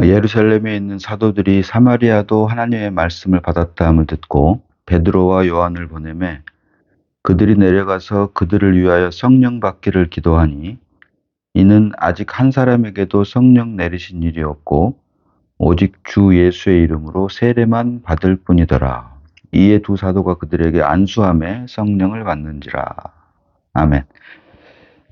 예루살렘에 있는 사도들이 사마리아도 하나님의 말씀을 받았다함을 듣고 베드로와 요한을 보내매 그들이 내려가서 그들을 위하여 성령 받기를 기도하니 이는 아직 한 사람에게도 성령 내리신 일이 없고 오직 주 예수의 이름으로 세례만 받을 뿐이더라. 이에 두 사도가 그들에게 안수함에 성령을 받는지라. 아멘.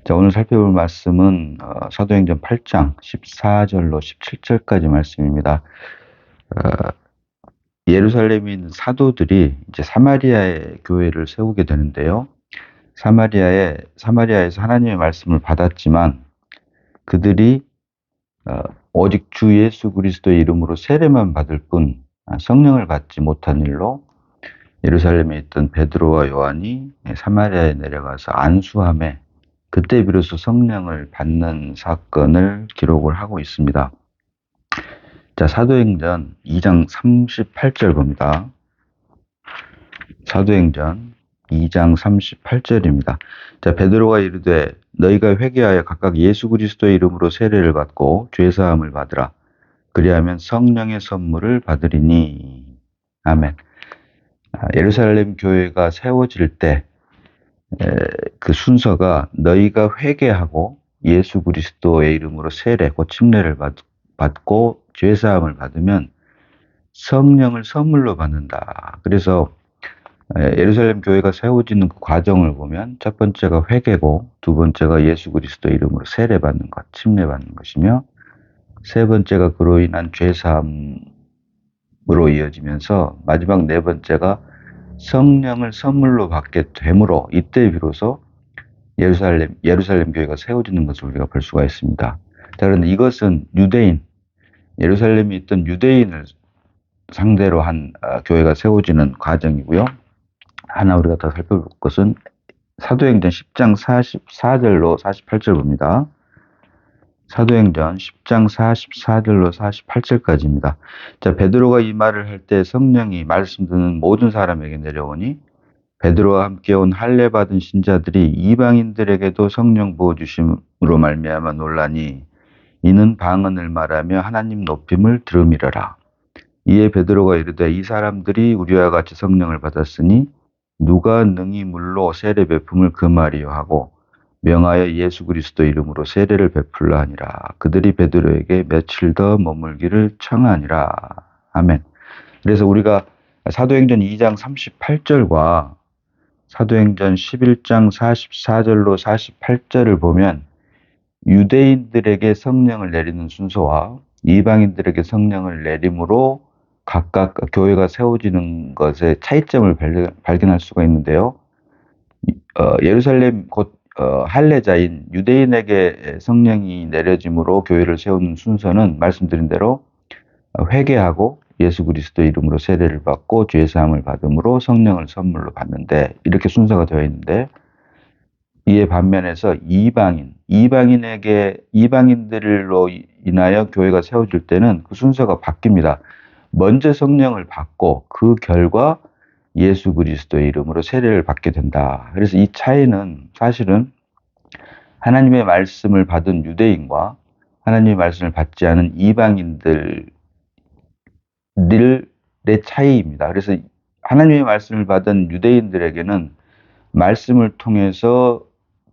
자, 오늘 살펴볼 말씀은 사도행전 8장 14절로 17절까지 말씀입니다. 예루살렘에 있는 사도들이 이제 사마리아의 교회를 세우게 되는데요. 사마리아에서 하나님의 말씀을 받았지만 그들이 오직 주 예수 그리스도의 이름으로 세례만 받을 뿐 성령을 받지 못한 일로 예루살렘에 있던 베드로와 요한이 사마리아에 내려가서 안수함에 그때 비로소 성령을 받는 사건을 기록을 하고 있습니다. 자, 사도행전 2장 38절 봅니다. 사도행전 2장 38절입니다. 자, 베드로가 이르되 너희가 회개하여 각각 예수 그리스도의 이름으로 세례를 받고 죄사함을 받으라. 그리하면 성령의 선물을 받으리니. 아멘. 예루살렘 교회가 세워질 때 그 순서가 너희가 회개하고 예수 그리스도의 이름으로 세례, 곧 침례를 받고 죄사함을 받으면 성령을 선물로 받는다. 그래서 예루살렘 교회가 세워지는 그 과정을 보면 첫 번째가 회개고 두 번째가 예수 그리스도 이름으로 세례받는 것, 침례받는 것이며 세 번째가 그로 인한 죄사함으로 이어지면서 마지막 네 번째가 성령을 선물로 받게 되므로 이때 비로소 예루살렘 교회가 세워지는 것을 우리가 볼 수가 있습니다. 자, 그런데 이것은 예루살렘에 있던 유대인을 상대로 한 교회가 세워지는 과정이고요. 하나 우리가 더 살펴볼 것은 사도행전 10장 44절로 48절 봅니다. 사도행전 10장 44절로 48절까지입니다. 자, 베드로가 이 말을 할 때 성령이 말씀 듣는 모든 사람에게 내려오니 베드로와 함께 온 할례 받은 신자들이 이방인들에게도 성령 부어 주심으로 말미암아 놀라니 이는 방언을 말하며 하나님 높임을 들음이러라. 이에 베드로가 이르되 이 사람들이 우리와 같이 성령을 받았으니 누가 능히 물로 세례 베품을 금하리요 하고 명하여 예수 그리스도 이름으로 세례를 베풀라 하니라. 그들이 베드로에게 며칠 더 머물기를 청하니라. 아멘. 그래서 우리가 사도행전 2장 38절과 사도행전 11장 44절로 48절을 보면 유대인들에게 성령을 내리는 순서와 이방인들에게 성령을 내림으로 각각 교회가 세워지는 것의 차이점을 발견할 수가 있는데요. 예루살렘 곧 할례자인 유대인에게 성령이 내려짐으로 교회를 세우는 순서는 말씀드린 대로 회개하고 예수 그리스도 이름으로 세례를 받고 죄사함을 받음으로 성령을 선물로 받는데 이렇게 순서가 되어 있는데 이에 반면에서 이방인들로 인하여 교회가 세워질 때는 그 순서가 바뀝니다. 먼저 성령을 받고 그 결과 예수 그리스도의 이름으로 세례를 받게 된다. 그래서 이 차이는 사실은 하나님의 말씀을 받은 유대인과 하나님의 말씀을 받지 않은 이방인들의 차이입니다. 그래서 하나님의 말씀을 받은 유대인들에게는 말씀을 통해서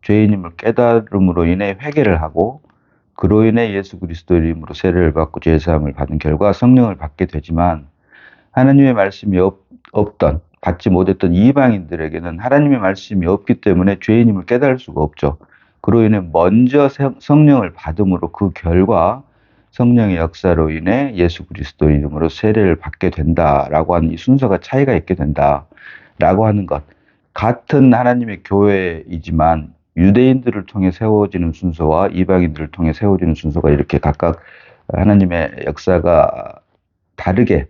죄인임을 깨달음으로 인해 회개를 하고 그로 인해 예수 그리스도 이름으로 세례를 받고 죄사함을 받은 결과 성령을 받게 되지만 하나님의 말씀이 받지 못했던 이방인들에게는 하나님의 말씀이 없기 때문에 죄인임을 깨달을 수가 없죠. 그로 인해 먼저 성령을 받음으로 그 결과 성령의 역사로 인해 예수 그리스도 이름으로 세례를 받게 된다라고 하는 이 순서가 차이가 있게 된다라고 하는 것. 같은 하나님의 교회이지만 유대인들을 통해 세워지는 순서와 이방인들을 통해 세워지는 순서가 이렇게 각각 하나님의 역사가 다르게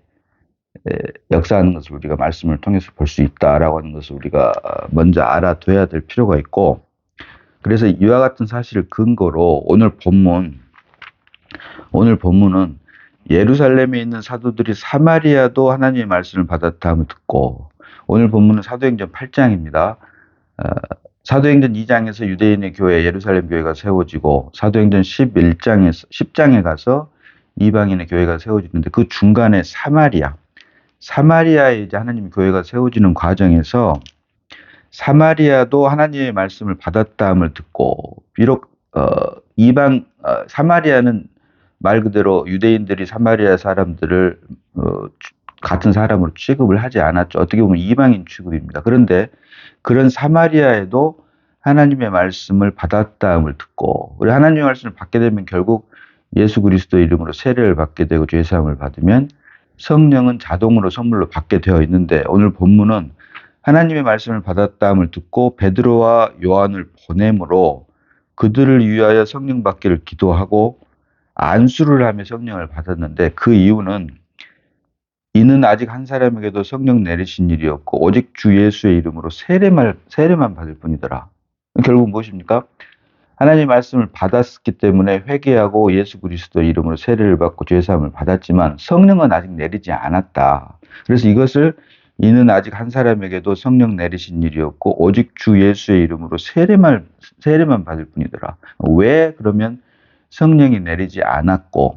역사하는 것을 우리가 말씀을 통해서 볼 수 있다라고 하는 것을 우리가 먼저 알아둬야 될 필요가 있고, 그래서 이와 같은 사실을 근거로 오늘 본문은 예루살렘에 있는 사도들이 사마리아도 하나님의 말씀을 받았다함을 듣고, 오늘 본문은 사도행전 8장입니다. 사도행전 2장에서 유대인의 교회 예루살렘 교회가 세워지고 사도행전 10장에 가서 이방인의 교회가 세워지는데 그 중간에 사마리아에 이제 하나님 교회가 세워지는 과정에서 사마리아도 하나님의 말씀을 받았다함을 듣고 비록 사마리아는 말 그대로 유대인들이 사마리아 사람들을 같은 사람으로 취급을 하지 않았죠. 어떻게 보면 이방인 취급입니다. 그런데 그런 사마리아에도 하나님의 말씀을 받았다함을 듣고 우리 하나님의 말씀을 받게 되면 결국 예수 그리스도 이름으로 세례를 받게 되고 죄 사함을 받으면 성령은 자동으로 선물로 받게 되어 있는데 오늘 본문은 하나님의 말씀을 받았다함을 듣고 베드로와 요한을 보내므로 그들을 위하여 성령 받기를 기도하고 안수를 하며 성령을 받았는데 그 이유는 이는 아직 한 사람에게도 성령 내리신 일이 없고 오직 주 예수의 이름으로 세례만 받을 뿐이더라. 결국 무엇입니까? 하나님의 말씀을 받았기 때문에 회개하고 예수 그리스도 이름으로 세례를 받고 죄사함을 받았지만 성령은 아직 내리지 않았다. 그래서 이것을 이는 아직 한 사람에게도 성령 내리신 일이 없고 오직 주 예수의 이름으로 세례만 받을 뿐이더라. 왜 그러면 성령이 내리지 않았기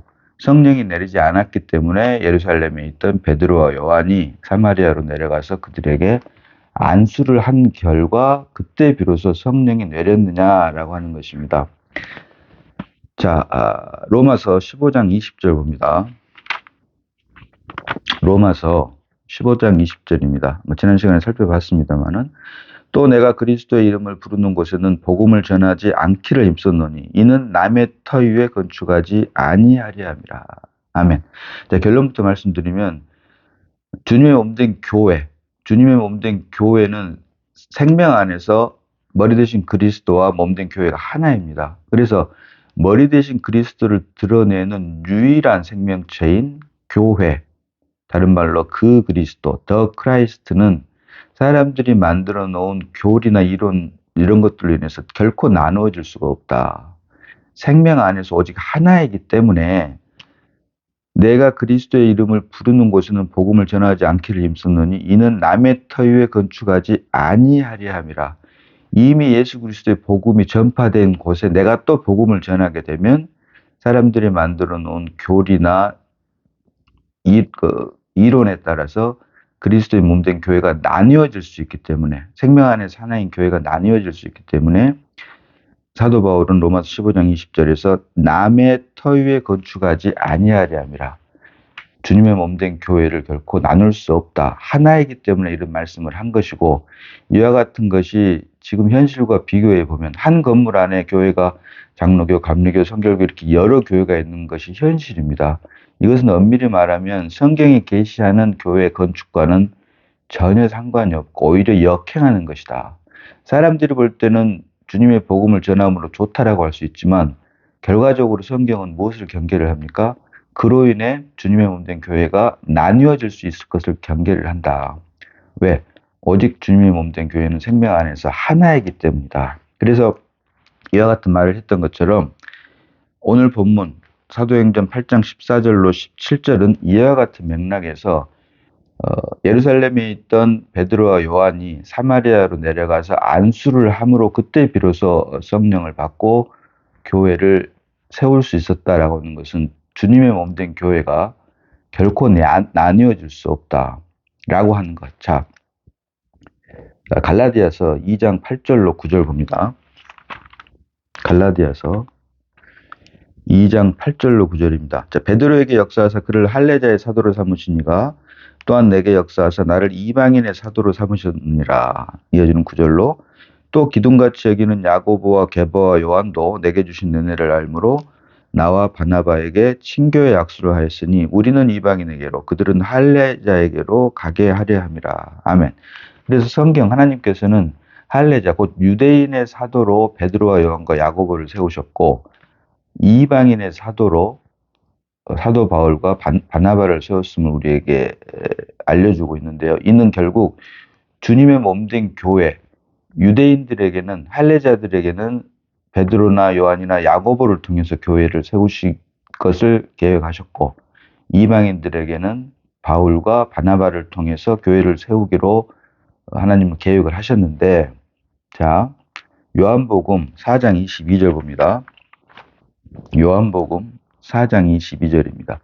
때문에 예루살렘에 있던 베드로와 요한이 사마리아로 내려가서 그들에게 안수를 한 결과 그때 비로소 성령이 내렸느냐라고 하는 것입니다. 자, 로마서 15장 20절 봅니다. 로마서 15장 20절입니다. 지난 시간에 살펴봤습니다만은 또 내가 그리스도의 이름을 부르는 곳에는 복음을 전하지 않기를 힘썼노니 이는 남의 터 위에 건축하지 아니하리 함이라. 아멘. 자, 결론부터 말씀드리면 주님의 몸된 교회는 생명 안에서 머리 대신 그리스도와 몸된 교회가 하나입니다. 그래서 머리 대신 그리스도를 드러내는 유일한 생명체인 교회, 다른 말로 그 그리스도, 더 크라이스트는 사람들이 만들어 놓은 교리나 이론 이런 것들로 인해서 결코 나누어질 수가 없다. 생명 안에서 오직 하나이기 때문에 내가 그리스도의 이름을 부르는 곳에는 복음을 전하지 않기를 힘썼노니 이는 남의 터 위에 건축하지 아니하리 함이라. 이미 예수 그리스도의 복음이 전파된 곳에 내가 또 복음을 전하게 되면 사람들이 만들어 놓은 교리나 이론에 따라서 그리스도의 몸된 교회가 나뉘어질 수 있기 때문에 생명 안에서 하나인 교회가 나뉘어질 수 있기 때문에 사도 바울은 로마서 15장 20절에서 남의 터 위에 건축하지 아니하리 함이라. 주님의 몸된 교회를 결코 나눌 수 없다. 하나이기 때문에 이런 말씀을 한 것이고 이와 같은 것이 지금 현실과 비교해 보면 한 건물 안에 교회가 장로교, 감리교, 성결교 이렇게 여러 교회가 있는 것이 현실입니다. 이것은 엄밀히 말하면 성경이 계시하는 교회 건축과는 전혀 상관이 없고 오히려 역행하는 것이다. 사람들이 볼 때는 주님의 복음을 전함으로 좋다라고 할 수 있지만 결과적으로 성경은 무엇을 경계를 합니까? 그로 인해 주님의 몸된 교회가 나뉘어질 수 있을 것을 경계를 한다. 왜? 오직 주님의 몸된 교회는 생명 안에서 하나이기 때문이다. 그래서 이와 같은 말을 했던 것처럼 오늘 본문 사도행전 8장 14절로 17절은 이와 같은 맥락에서 예루살렘에 있던 베드로와 요한이 사마리아로 내려가서 안수를 함으로 그때 비로소 성령을 받고 교회를 세울 수 있었다라고 하는 것은 주님의 몸된 교회가 결코 나뉘어질 수 없다라고 하는 것. 자, 갈라디아서 2장 8절로 9절 봅니다. 갈라디아서 2장 8절로 9절입니다. 자, 베드로에게 역사하사 그를 할례자의 사도로 삼으시니가 또한 내게 역사하사 나를 이방인의 사도로 삼으셨느니라. 이어지는 9절로 또 기둥같이 여기는 야고보와 게바와 요한도 내게 주신 은혜를 알므로 나와 바나바에게 친교의 약수를 하였으니 우리는 이방인에게로 그들은 할례자에게로 가게 하려 함이라. 아멘. 그래서 성경 하나님께서는 할례자 곧 유대인의 사도로 베드로와 요한과 야고보를 세우셨고 이방인의 사도로 사도 바울과 바나바를 세웠음을 우리에게 알려주고 있는데요. 이는 결국 주님의 몸된 교회, 유대인들에게는 할례자들에게는 베드로나 요한이나 야고보를 통해서 교회를 세우실 것을 계획하셨고 이방인들에게는 바울과 바나바를 통해서 교회를 세우기로 하나님은 계획을 하셨는데 자, 요한복음 4장 22절 봅니다. 요한복음 4장 22절입니다.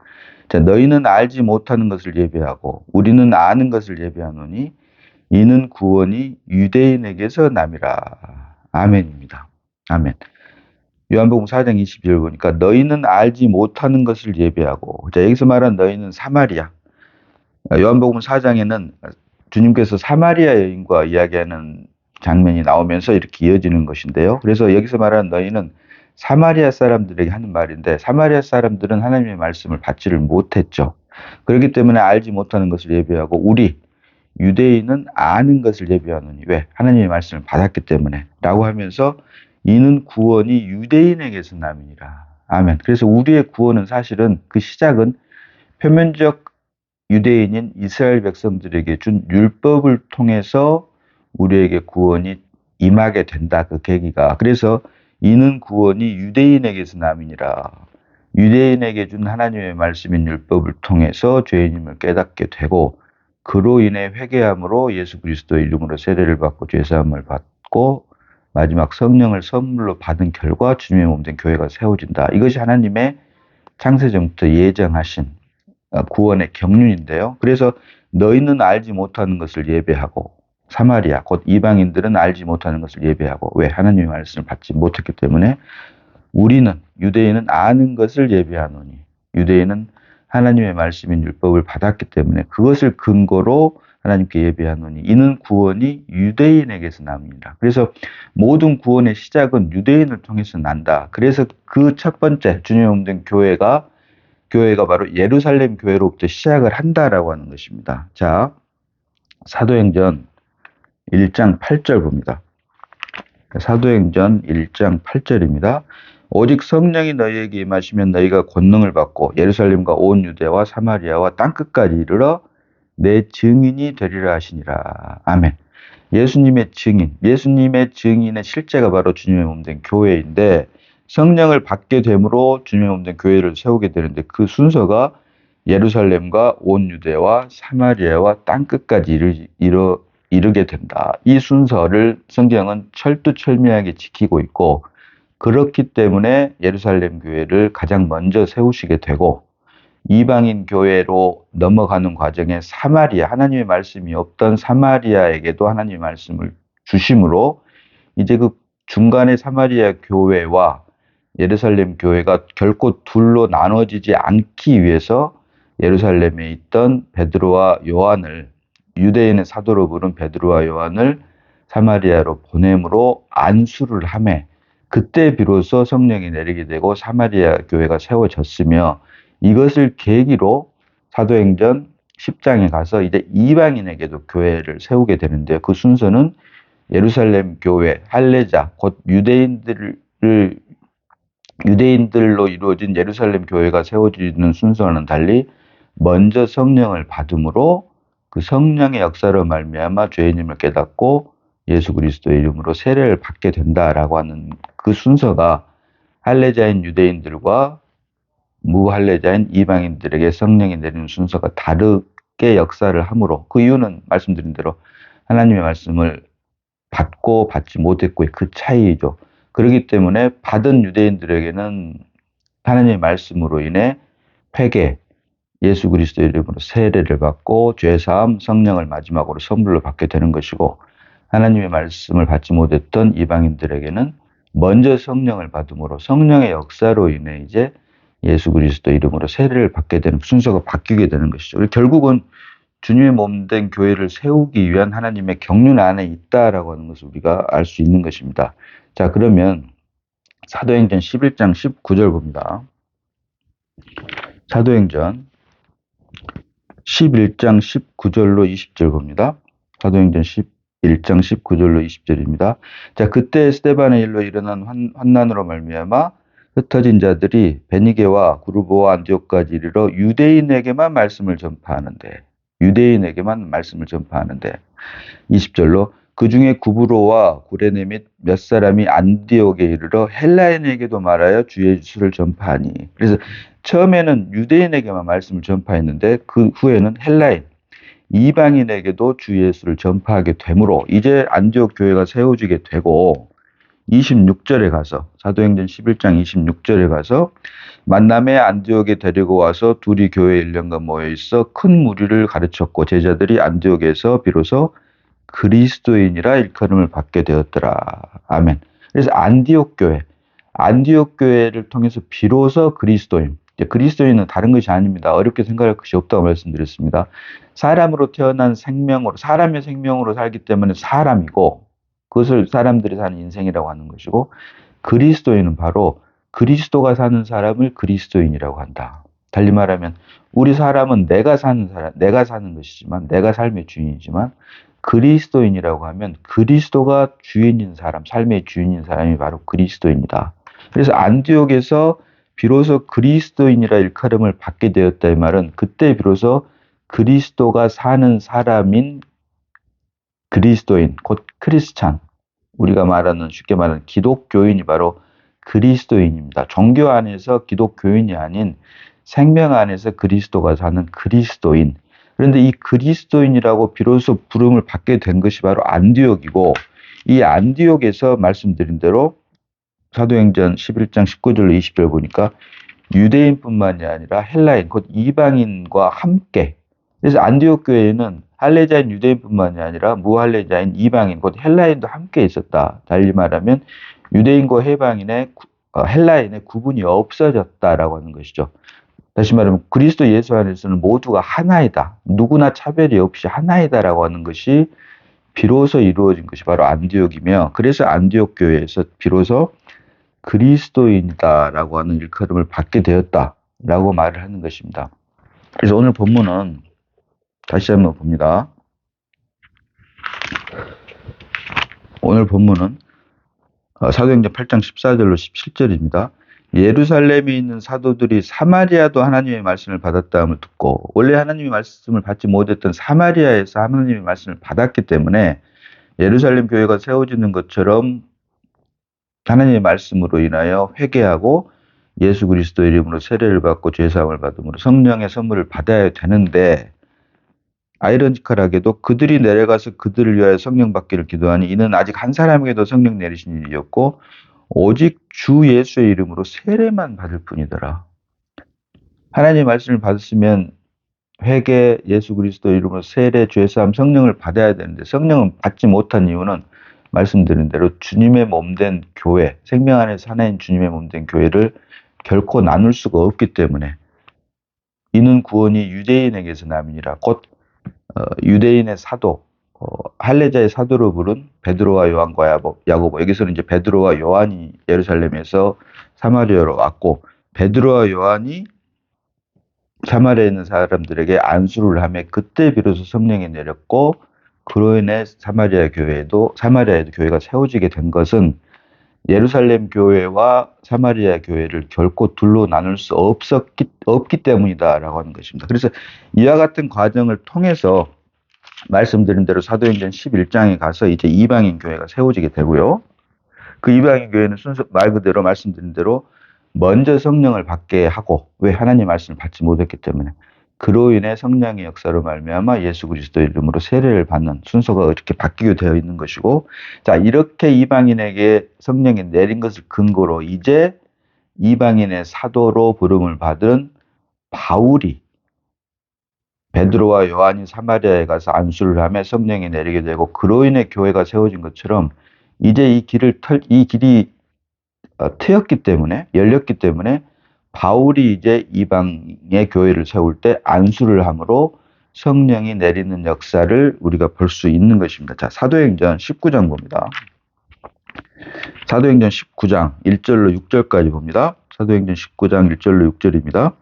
자, 너희는 알지 못하는 것을 예배하고 우리는 아는 것을 예배하노니 이는 구원이 유대인에게서 남이라. 아멘입니다. 아멘. 요한복음 4장 22절 보니까 너희는 알지 못하는 것을 예배하고, 자, 여기서 말한 너희는 사마리아. 요한복음 4장에는 주님께서 사마리아 여인과 이야기하는 장면이 나오면서 이렇게 이어지는 것인데요. 그래서 여기서 말하는 너희는 사마리아 사람들에게 하는 말인데, 사마리아 사람들은 하나님의 말씀을 받지를 못했죠. 그렇기 때문에 알지 못하는 것을 예배하고 우리 유대인은 아는 것을 예배하노니, 왜? 하나님의 말씀을 받았기 때문에 라고 하면서 이는 구원이 유대인에게서 남이니라. 아멘. 그래서 우리의 구원은 사실은 그 시작은 표면적 유대인인 이스라엘 백성들에게 준 율법을 통해서 우리에게 구원이 임하게 된다. 그 계기가. 그래서 이는 구원이 유대인에게서 남이니라. 유대인에게 준 하나님의 말씀인 율법을 통해서 죄인임을 깨닫게 되고 그로 인해 회개함으로 예수 그리스도의 이름으로 세례를 받고 죄사함을 받고 마지막 성령을 선물로 받은 결과 주님의 몸된 교회가 세워진다. 이것이 하나님의 창세전부터 예정하신 구원의 경륜인데요. 그래서 너희는 알지 못하는 것을 예배하고 사마리아 곧 이방인들은 알지 못하는 것을 예배하고, 왜? 하나님의 말씀을 받지 못했기 때문에 우리는 유대인은 아는 것을 예배하노니, 유대인은 하나님의 말씀인 율법을 받았기 때문에 그것을 근거로 하나님께 예배하노니 이는 구원이 유대인에게서 납니다. 그래서 모든 구원의 시작은 유대인을 통해서 난다. 그래서 그 첫 번째 주님의 몸된 교회가 바로 예루살렘 교회로부터 시작을 한다라고 하는 것입니다. 자, 사도행전 1장 8절 봅니다. 사도행전 1장 8절입니다. 오직 성령이 너희에게 임하시면 너희가 권능을 받고 예루살렘과 온 유대와 사마리아와 땅끝까지 이르러 내 증인이 되리라 하시니라. 아멘. 예수님의 증인의 실제가 바로 주님의 몸된 교회인데, 성령을 받게 됨으로 주님의 몸된 교회를 세우게 되는데 그 순서가 예루살렘과 온 유대와 사마리아와 땅끝까지 이르게 된다. 이 순서를 성경은 철두철미하게 지키고 있고, 그렇기 때문에 예루살렘 교회를 가장 먼저 세우시게 되고, 이방인 교회로 넘어가는 과정에 사마리아, 하나님의 말씀이 없던 사마리아에게도 하나님의 말씀을 주심으로 이제 그 중간에 사마리아 교회와 예루살렘 교회가 결코 둘로 나눠지지 않기 위해서 예루살렘에 있던 베드로와 요한을, 유대인의 사도로 부른 베드로와 요한을 사마리아로 보냄으로 안수를 하매 그때 비로소 성령이 내리게 되고 사마리아 교회가 세워졌으며, 이것을 계기로 사도행전 10장에 가서 이제 이방인에게도 교회를 세우게 되는데요. 그 순서는 예루살렘 교회, 할례자, 곧 유대인들로 이루어진 예루살렘 교회가 세워지는 순서와는 달리 먼저 성령을 받음으로 그 성령의 역사로 말미암아 죄인임을 깨닫고 예수 그리스도의 이름으로 세례를 받게 된다라고 하는 그 순서가 할례자인 유대인들과 무할례자인 이방인들에게 성령이 내리는 순서가 다르게 역사를 하므로, 그 이유는 말씀드린 대로 하나님의 말씀을 받고 받지 못했고의 그 차이이죠. 그렇기 때문에 받은 유대인들에게는 하나님의 말씀으로 인해 회개, 예수 그리스도의 이름으로 세례를 받고 죄사함, 성령을 마지막으로 선물로 받게 되는 것이고, 하나님의 말씀을 받지 못했던 이방인들에게는 먼저 성령을 받음으로 성령의 역사로 인해 이제 예수 그리스도 이름으로 세례를 받게 되는 순서가 바뀌게 되는 것이죠. 결국은 주님의 몸된 교회를 세우기 위한 하나님의 경륜 안에 있다라고 하는 것을 우리가 알 수 있는 것입니다. 자, 그러면 사도행전 11장 19절 봅니다. 사도행전 11장 19절로 20절 봅니다. 사도행전 11장 19절로 20절입니다. 자, 그때 스데반의 일로 일어난 환난으로 말미암아 흩어진 자들이 베니게와 구르보와 안디옥까지 이르러 유대인에게만 말씀을 전파하는데 20절로 그 중에 구브로와 구레네 및 몇 사람이 안디옥에 이르러 헬라인에게도 말하여 주 예수를 전파하니. 그래서 처음에는 유대인에게만 말씀을 전파했는데 그 후에는 헬라인, 이방인에게도 주 예수를 전파하게 되므로 이제 안디옥 교회가 세워지게 되고, 26절에 가서 사도행전 11장 26절에 가서 만남의 안디옥에 데리고 와서 둘이 교회 1년간 모여 있어 큰 무리를 가르쳤고 제자들이 안디옥에서 비로소 그리스도인이라 일컬음을 받게 되었더라. 아멘. 그래서 안디옥 교회를 통해서 비로소 그리스도인. 그리스도인은 다른 것이 아닙니다. 어렵게 생각할 것이 없다고 말씀드렸습니다. 사람으로 태어난 생명으로, 사람의 생명으로 살기 때문에 사람이고, 그것을 사람들이 사는 인생이라고 하는 것이고, 그리스도인은 바로 그리스도가 사는 사람을 그리스도인이라고 한다. 달리 말하면, 우리 사람은 내가 사는 것이지만, 내가 삶의 주인이지만, 그리스도인이라고 하면 그리스도가 주인인 사람, 삶의 주인인 사람이 바로 그리스도인이다. 그래서 안디옥에서 비로소 그리스도인이라 일컬음을 받게 되었다 이 말은 그때 비로소 그리스도가 사는 사람인 그리스도인, 곧 크리스찬, 우리가 말하는 쉽게 말하는 기독교인이 바로 그리스도인입니다. 종교 안에서 기독교인이 아닌 생명 안에서 그리스도가 사는 그리스도인. 그런데 이 그리스도인이라고 비로소 부름을 받게 된 것이 바로 안디옥이고, 이 안디옥에서 말씀드린 대로 사도행전 11장 19절로 20절 보니까 유대인뿐만이 아니라 헬라인, 곧 이방인과 함께. 그래서 안디옥 교회에는 할례자인 유대인뿐만이 아니라 무할례자인 이방인, 곧 헬라인도 함께 있었다. 달리 말하면 유대인과 헬라인의 구분이 없어졌다라고 하는 것이죠. 다시 말하면 그리스도 예수 안에서는 모두가 하나이다. 누구나 차별이 없이 하나이다라고 하는 것이 비로소 이루어진 것이 바로 안디옥이며, 그래서 안디옥 교회에서 비로소 그리스도인이다라고 하는 일컬음을 받게 되었다라고 말을 하는 것입니다. 그래서 오늘 본문은 다시 한번 봅니다. 오늘 본문은 사도행전 8장 14절로 17절입니다. 예루살렘에 있는 사도들이 사마리아도 하나님의 말씀을 받았다함을 듣고, 원래 하나님의 말씀을 받지 못했던 사마리아에서 하나님의 말씀을 받았기 때문에 예루살렘 교회가 세워지는 것처럼 하나님의 말씀으로 인하여 회개하고 예수 그리스도 이름으로 세례를 받고 죄사함을 받음으로 성령의 선물을 받아야 되는데, 아이러니컬하게도 그들이 내려가서 그들을 위하여 성령 받기를 기도하니 이는 아직 한 사람에게도 성령 내리신 일이었고 오직 주 예수의 이름으로 세례만 받을 뿐이더라. 하나님의 말씀을 받았으면 회개, 예수 그리스도 이름으로 세례, 죄사함, 성령을 받아야 되는데 성령은 받지 못한 이유는 말씀드린 대로 주님의 몸된 교회, 생명 안에서 하나인 주님의 몸된 교회를 결코 나눌 수가 없기 때문에, 이는 구원이 유대인에게서 남이니라. 곧 유대인의 사도, 할례자의 사도로 부른 베드로와 요한과 야고보. 여기서는 이제 베드로와 요한이 예루살렘에서 사마리아로 왔고, 베드로와 요한이 사마리아에 있는 사람들에게 안수를 하며 그때 비로소 성령이 내렸고, 그로 인해 사마리아에도 교회가 세워지게 된 것은 예루살렘 교회와 사마리아 교회를 결코 둘로 나눌 수 없기 때문이다라고 하는 것입니다. 그래서 이와 같은 과정을 통해서 말씀드린 대로 사도행전 11장에 가서 이제 이방인 교회가 세워지게 되고요. 그 이방인 교회는 순서 말 그대로 말씀드린 대로 먼저 성령을 받게 하고, 왜 하나님 말씀을 받지 못했기 때문에, 그로 인해 성령의 역사로 말미암아 예수 그리스도 이름으로 세례를 받는 순서가 이렇게 바뀌게 되어 있는 것이고, 자, 이렇게 이방인에게 성령이 내린 것을 근거로 이제 이방인의 사도로 부름을 받은 바울이 베드로와 요한이 사마리아에 가서 안수를 하며 성령이 내리게 되고, 그로 인해 교회가 세워진 것처럼 이제 이 길이 트였기 때문에, 열렸기 때문에 바울이 이제 이방의 교회를 세울 때 안수를 함으로 성령이 내리는 역사를 우리가 볼 수 있는 것입니다. 자, 사도행전 19장 봅니다. 사도행전 19장 1절로 6절까지 봅니다. 사도행전 19장 1절로 6절입니다.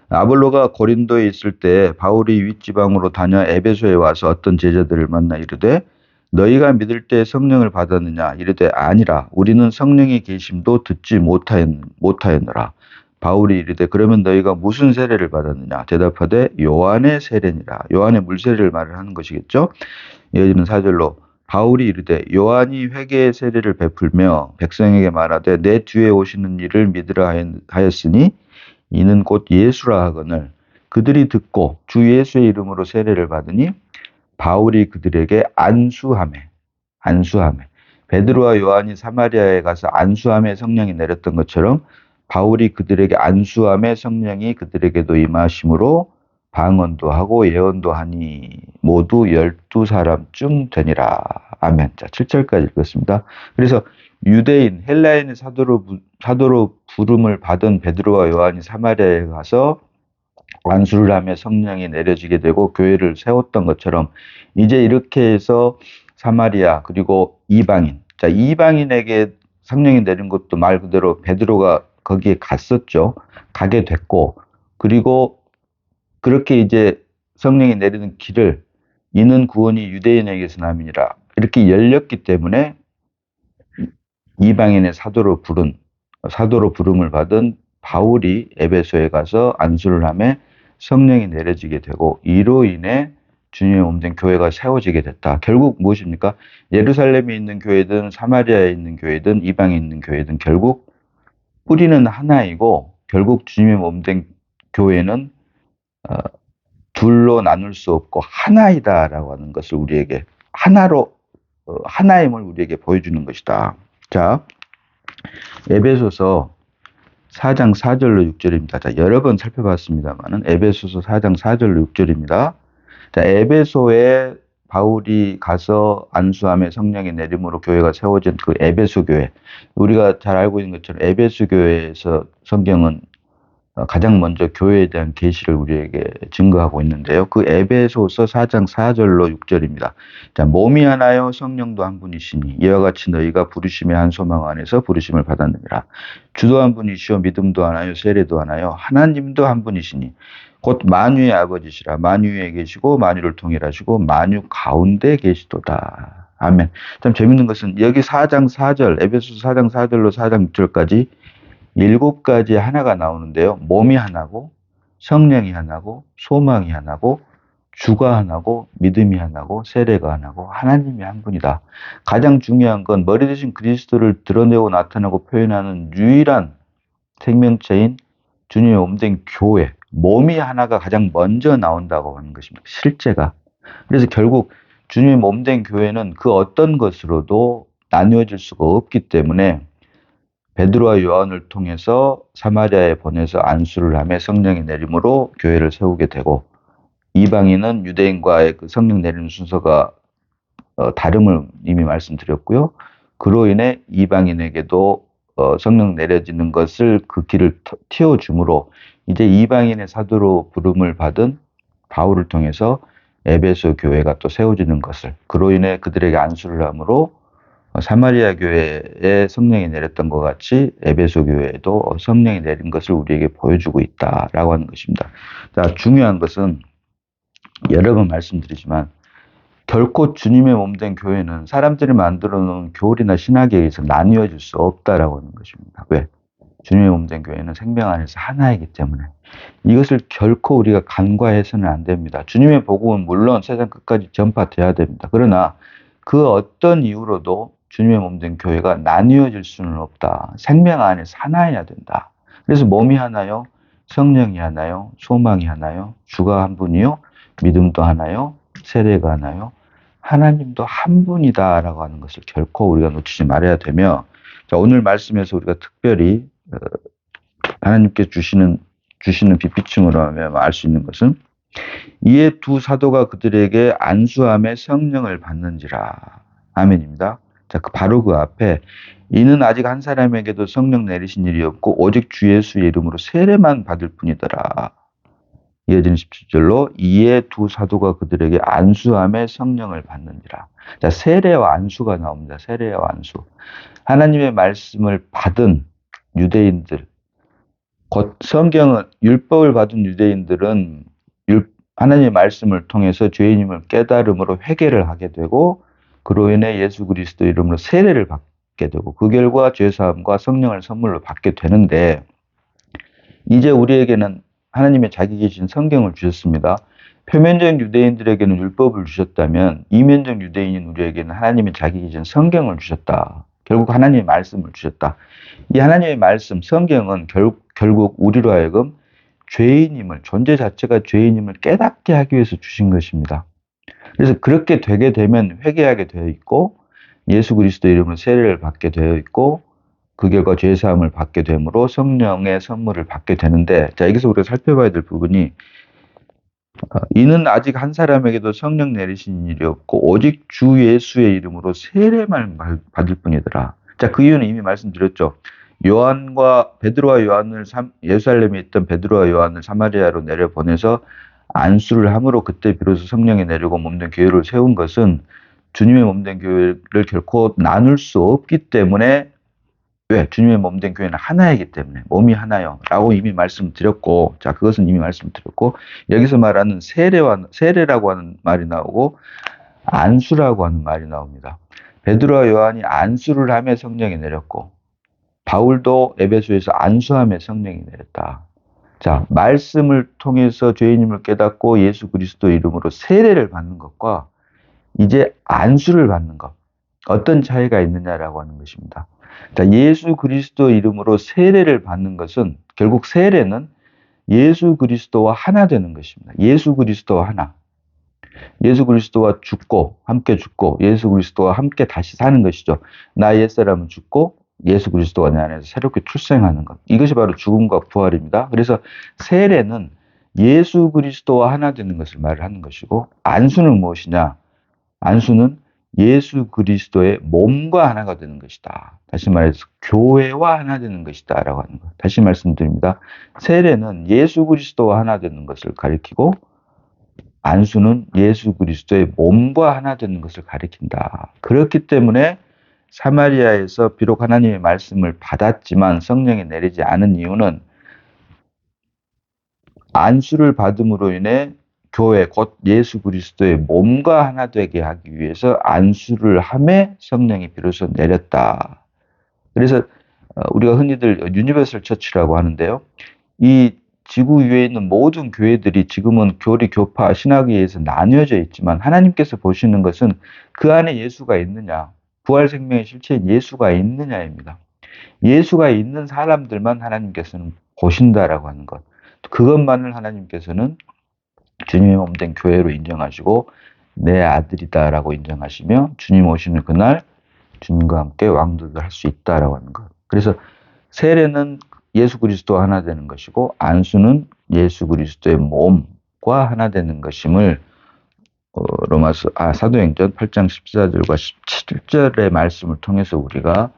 아볼로가 고린도에 있을 때 바울이 윗지방으로 다녀 에베소에 와서 어떤 제자들을 만나 이르되 너희가 믿을 때 성령을 받았느냐? 이르되 아니라 우리는 성령의 계심도 듣지 못하였느라. 바울이 이르되 그러면 너희가 무슨 세례를 받았느냐? 대답하되 요한의 세례니라. 요한의 물세례를 말을 하는 것이겠죠. 이어지는 4절로 바울이 이르되 요한이 회개의 세례를 베풀며 백성에게 말하되 내 뒤에 오시는 이를 믿으라 하였으니 이는 곧 예수라 하거늘 그들이 듣고 주 예수의 이름으로 세례를 받으니 바울이 그들에게 안수하매 베드로와 요한이 사마리아에 가서 안수함에 성령이 내렸던 것처럼 바울이 그들에게 안수함에 성령이 그들에게도 임하심으로 방언도 하고 예언도 하니 모두 12사람쯤 되니라. 아멘. 자, 7절까지 읽었습니다. 그래서 유대인, 헬라인의 사도로 부름을 받은 베드로와 요한이 사마리아에 가서 안수를 하며 성령이 내려지게 되고 교회를 세웠던 것처럼 이제 이렇게 해서 사마리아 그리고 이방인, 자, 이방인에게 성령이 내린 것도 말 그대로 베드로가 거기에 갔었죠. 가게 됐고, 그리고 그렇게 이제 성령이 내리는 길을 이는 구원이 유대인에게서 남이니라 이렇게 열렸기 때문에 이방인의 사도로 부름을 받은 바울이 에베소에 가서 안수를 하며 성령이 내려지게 되고 이로 인해 주님의 몸된 교회가 세워지게 됐다. 결국 무엇입니까? 예루살렘에 있는 교회든 사마리아에 있는 교회든 이방에 있는 교회든 결국 뿌리는 하나이고 결국 주님의 몸된 교회는 둘로 나눌 수 없고 하나이다라고 하는 것을 우리에게 하나임을 우리에게 보여주는 것이다. 자, 에베소서 4장 4절로 6절입니다. 자, 여러 번 살펴봤습니다만은 에베소서 4장 4절로 6절입니다. 자, 에베소에 바울이 가서 안수함에 성령이 내림으로 교회가 세워진 그 에베소 교회. 우리가 잘 알고 있는 것처럼 에베소 교회에서 성경은 가장 먼저 교회에 대한 계시를 우리에게 증거하고 있는데요. 그 에베소서 4장 4절로 6절입니다. 자, 몸이 하나요 성령도 한 분이시니 이와 같이 너희가 부르심의 한 소망 안에서 부르심을 받았느니라. 주도 한 분이시요 믿음도 하나요 세례도 하나요 하나님도 한 분이시니 곧 만유의 아버지시라. 만유에 계시고 만유를 통일하시고 만유 가운데 계시도다. 아멘. 참 재밌는 것은 여기 4장 4절 에베소서 4장 4절로 4장 6절까지 7가지 하나가 나오는데요. 몸이 하나고 성령이 하나고 소망이 하나고 주가 하나고 믿음이 하나고 세례가 하나고 하나님이 한 분이다. 가장 중요한 건 머리 대신 그리스도를 드러내고 나타내고 표현하는 유일한 생명체인 주님의 몸된 교회, 몸이 하나가 가장 먼저 나온다고 하는 것입니다. 실제가. 그래서 결국 주님의 몸된 교회는 그 어떤 것으로도 나누어질 수가 없기 때문에 베드로와 요한을 통해서 사마리아에 보내서 안수를 하며 성령이 내림으로 교회를 세우게 되고 이방인은 유대인과의 그 성령 내리는 순서가 다름을 이미 말씀드렸고요. 그로 인해 이방인에게도 성령 내려지는 것을 그 길을 틔워주므로 이제 이방인의 사도로 부름을 받은 바울을 통해서 에베소 교회가 또 세워지는 것을 그로 인해 그들에게 안수를 함으로 사마리아 교회에 성령이 내렸던 것 같이 에베소 교회에도 성령이 내린 것을 우리에게 보여주고 있다라고 하는 것입니다. 자, 중요한 것은 여러 번 말씀드리지만 결코 주님의 몸된 교회는 사람들이 만들어 놓은 교리나 신학에 의해서 나뉘어질 수 없다라고 하는 것입니다. 왜? 주님의 몸된 교회는 생명 안에서 하나이기 때문에 이것을 결코 우리가 간과해서는 안 됩니다. 주님의 복음은 물론 세상 끝까지 전파돼야 됩니다. 그러나 그 어떤 이유로도 주님의 몸된 교회가 나뉘어질 수는 없다. 생명 안에서 하나여야 된다. 그래서 몸이 하나요? 성령이 하나요? 소망이 하나요? 주가 한 분이요? 믿음도 하나요? 세례가 하나요? 하나님도 한 분이다라고 하는 것을 결코 우리가 놓치지 말아야 되며 자, 오늘 말씀에서 우리가 특별히 하나님께 주시는 빛비춤으로 하면 알 수 있는 것은 이에 두 사도가 그들에게 안수함에 성령을 받는지라. 아멘입니다. 자, 바로 그 앞에 이는 아직 한 사람에게도 성령 내리신 일이 없고 오직 주 예수의 이름으로 세례만 받을 뿐이더라. 이어지는 17절로 이에 두 사도가 그들에게 안수함에 성령을 받는지라. 자, 세례와 안수가 나옵니다. 세례와 안수. 하나님의 말씀을 받은 유대인들, 곧 성경은 율법을 받은 유대인들은 하나님의 말씀을 통해서 죄인임을 깨달음으로 회개를 하게 되고 그로 인해 예수 그리스도 이름으로 세례를 받게 되고 그 결과 죄사함과 성령을 선물로 받게 되는데 이제 우리에게는 하나님의 자기 계신 성경을 주셨습니다. 표면적 유대인들에게는 율법을 주셨다면 이면적 유대인인 우리에게는 하나님의 자기 계신 성경을 주셨다. 결국 하나님의 말씀을 주셨다. 이 하나님의 말씀, 성경은 결국 우리로 하여금 죄인임을, 존재 자체가 죄인임을 깨닫게 하기 위해서 주신 것입니다. 그래서 그렇게 되게 되면 회개하게 되어 있고 예수 그리스도 이름으로 세례를 받게 되어 있고 그 결과 죄사함을 받게 되므로 성령의 선물을 받게 되는데, 자, 여기서 우리가 살펴봐야 될 부분이 이는 아직 한 사람에게도 성령 내리신 일이 없고 오직 주 예수의 이름으로 세례만 받을 뿐이더라. 자, 그 이유는 이미 말씀드렸죠. 베드로와 요한을 예루살렘에 있던 베드로와 요한을 사마리아로 내려보내서 안수를 함으로 그때 비로소 성령이 내리고 몸된 교회를 세운 것은 주님의 몸된 교회를 결코 나눌 수 없기 때문에, 왜? 주님의 몸된 교회는 하나이기 때문에, 몸이 하나요 라고 이미 말씀드렸고, 자, 그것은 이미 말씀드렸고, 여기서 말하는 세례라고 하는 말이 나오고 안수라고 하는 말이 나옵니다. 베드로와 요한이 안수를 하며 성령이 내렸고 바울도 에베소에서 안수하며 성령이 내렸다. 자, 말씀을 통해서 죄인임을 깨닫고 예수 그리스도 이름으로 세례를 받는 것과 이제 안수를 받는 것, 어떤 차이가 있느냐라고 하는 것입니다. 자, 예수 그리스도 이름으로 세례를 받는 것은, 결국 세례는 예수 그리스도와 하나 되는 것입니다. 예수 그리스도와 하나. 예수 그리스도와 함께 죽고 예수 그리스도와 함께 다시 사는 것이죠. 나 옛사람은 죽고 예수 그리스도가 내 안에서 새롭게 출생하는 것. 이것이 바로 죽음과 부활입니다. 그래서 세례는 예수 그리스도와 하나 되는 것을 말하는 것이고, 안수는 무엇이냐? 안수는 예수 그리스도의 몸과 하나가 되는 것이다. 다시 말해서 교회와 하나 되는 것이다 라고 하는 것. 다시 말씀드립니다. 세례는 예수 그리스도와 하나 되는 것을 가리키고, 안수는 예수 그리스도의 몸과 하나 되는 것을 가리킨다. 그렇기 때문에 사마리아에서 비록 하나님의 말씀을 받았지만 성령이 내리지 않은 이유는 안수를 받음으로 인해 교회 곧 예수 그리스도의 몸과 하나 되게 하기 위해서 안수를 함에 성령이 비로소 내렸다. 그래서 우리가 흔히들 유니버설 처치라고 하는데요. 이 지구 위에 있는 모든 교회들이 지금은 교리, 교파, 신학에 의해서 나뉘어져 있지만 하나님께서 보시는 것은 그 안에 예수가 있느냐, 부활 생명의 실체인 예수가 있느냐입니다. 예수가 있는 사람들만 하나님께서는 보신다라고 하는 것. 그것만을 하나님께서는 주님의 몸된 교회로 인정하시고 내 아들이다라고 인정하시며 주님 오시는 그날 주님과 함께 왕도를 할 수 있다라고 하는 것. 그래서 세례는 예수 그리스도와 하나 되는 것이고 안수는 예수 그리스도의 몸과 하나 되는 것임을 사도행전 8장 14절과 17절의 말씀을 통해서 우리가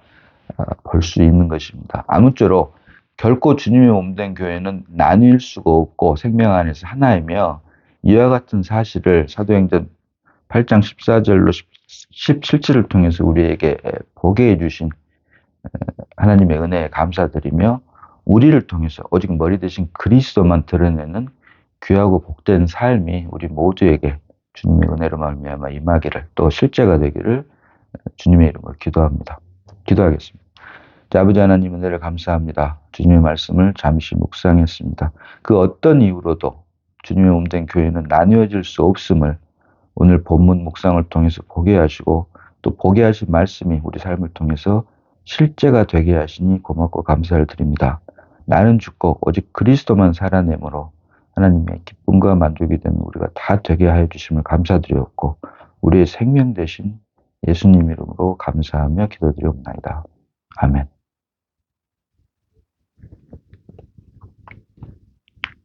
볼 수 있는 것입니다. 아무쪼록 결코 주님의 몸된 교회는 나뉠 수가 없고 생명 안에서 하나이며, 이와 같은 사실을 사도행전 8장 14절로 17절을 통해서 우리에게 보게 해주신 하나님의 은혜에 감사드리며, 우리를 통해서 오직 머리 대신 그리스도만 드러내는 귀하고 복된 삶이 우리 모두에게 주님의 은혜로 말미암아 임하기를, 또 실제가 되기를 주님의 이름으로 기도합니다. 기도하겠습니다. 자, 아버지 하나님 은혜를 감사합니다. 주님의 말씀을 잠시 묵상했습니다. 그 어떤 이유로도 주님의 몸된 교회는 나뉘어질 수 없음을 오늘 본문 묵상을 통해서 보게 하시고, 또 보게 하신 말씀이 우리 삶을 통해서 실제가 되게 하시니 고맙고 감사를 드립니다. 나는 죽고 오직 그리스도만 살아내므로 하나님의 기쁨과 만족이 되는 우리가 다 되게 하여 주심을 감사드리옵고, 우리의 생명 되신 예수님 이름으로 감사하며 기도드리옵나이다. 아멘.